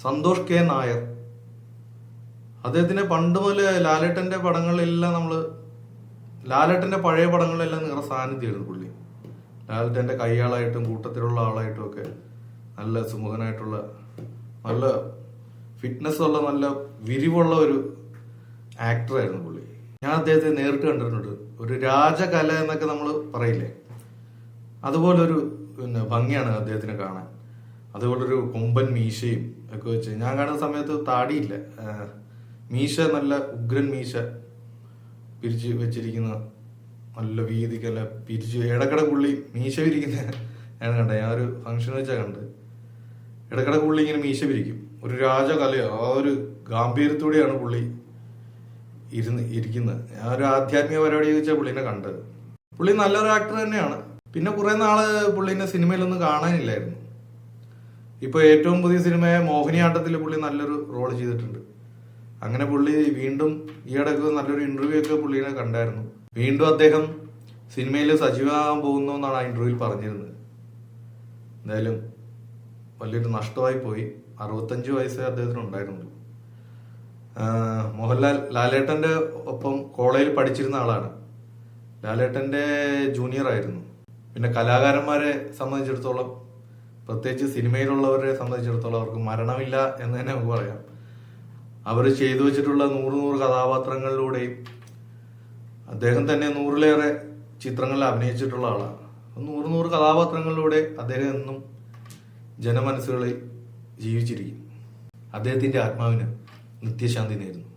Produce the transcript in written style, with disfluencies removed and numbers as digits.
Santhosh K Nair. അദ്ദേഹത്തിന്റെ പണ്ട് മുതൽ ലാലേട്ടന്റെ പടങ്ങളിലെല്ലാം ലാലേട്ടന്റെ പഴയ പടങ്ങളിലെല്ലാം നിറ സാന്നിധ്യമായിരുന്നു പുള്ളി. ലാലേട്ടന്റെ കൈയാളായിട്ടും കൂട്ടത്തിലുള്ള ആളായിട്ടും ഒക്കെ നല്ല സുമുഖനായിട്ടുള്ള, നല്ല ഫിറ്റ്നസ് ഉള്ള, നല്ല വിരിവുള്ള ഒരു ആക്ടറായിരുന്നു പുള്ളി. ഞാൻ അദ്ദേഹത്തെ നേരിട്ട് കണ്ടിട്ടുണ്ട്. ഒരു രാജകല എന്നൊക്കെ നമ്മൾ പറയില്ലേ, അതുപോലൊരു ഭംഗിയാണ് അദ്ദേഹത്തിനെ കാണാൻ. അതുപോലൊരു കൊമ്പൻ മീശയും ഒക്കെ വെച്ച് ഞാൻ കാണുന്ന സമയത്ത് താടിയില്ല, മീശ നല്ല ഉഗ്രൻ മീശ പിരിച്ച് വെച്ചിരിക്കുന്ന, നല്ല വീതിക്കല്ല പിരിച്ച് ഇടക്കിട പുള്ളി മീശ പിരിക്കുന്ന ഞാൻ കണ്ട. ഞാൻ ഒരു ഫംഗ്ഷൻ വെച്ചാൽ കണ്ട് ഇടക്കിട പുള്ളി ഇങ്ങനെ മീശ പിരിക്കും. ഒരു രാജകലയോ ആ ഒരു ഗാംഭീര്യത്തോടെയാണ് പുള്ളി ഇരിക്കുന്നത്. ഞാൻ ഒരു ആധ്യാത്മിക പരിപാടി വെച്ചാൽ പുള്ളിനെ കണ്ടത്. പുള്ളി നല്ലൊരു ആക്ടർ തന്നെയാണ്. പിന്നെ കുറെ നാള് പുള്ളിനെ സിനിമയിലൊന്നും കാണാനില്ലായിരുന്നു. ഇപ്പൊ ഏറ്റവും പുതിയ സിനിമയായ മോഹിനിയാട്ടത്തിൽ പുള്ളി നല്ലൊരു റോൾ ചെയ്തിട്ടുണ്ട്. അങ്ങനെ പുള്ളി വീണ്ടും ഈയിടക്ക് നല്ലൊരു ഇന്റർവ്യൂ ഒക്കെ പുള്ളിനെ കണ്ടായിരുന്നു. വീണ്ടും അദ്ദേഹം സിനിമയിൽ സജീവമാകാൻ പോകുന്നു എന്നാണ് ആ ഇന്റർവ്യൂവിൽ പറഞ്ഞിരുന്നത്. എന്തായാലും വലിയൊരു നഷ്ടമായി പോയി. 65 വയസ്സേ അദ്ദേഹത്തിന് ഉണ്ടായിരുന്നുള്ളൂ. മോഹൻലാൽ ലാലേട്ടന്റെ ഒപ്പം കോളേജിൽ പഠിച്ചിരുന്ന ആളാണ്. ലാലേട്ടന്റെ ജൂനിയർ ആയിരുന്നു. പിന്നെ കലാകാരന്മാരെ സംബന്ധിച്ചിടത്തോളം, പ്രത്യേകിച്ച് സിനിമയിലുള്ളവരെ സംബന്ധിച്ചിടത്തോളം അവർക്ക് മരണമില്ല എന്ന് തന്നെ നമുക്ക് പറയാം. അവർ ചെയ്തു വെച്ചിട്ടുള്ള 100 കഥാപാത്രങ്ങളിലൂടെയും അദ്ദേഹം തന്നെ 100-ലേറെ ചിത്രങ്ങളിൽ അഭിനയിച്ചിട്ടുള്ള ആളാണ്. 100 കഥാപാത്രങ്ങളിലൂടെ അദ്ദേഹം എന്നും ജനമനസ്സുകളിൽ ജീവിച്ചിരിക്കും. അദ്ദേഹത്തിന്റെ ആത്മാവിന് നിത്യശാന്തി നേരുന്നു.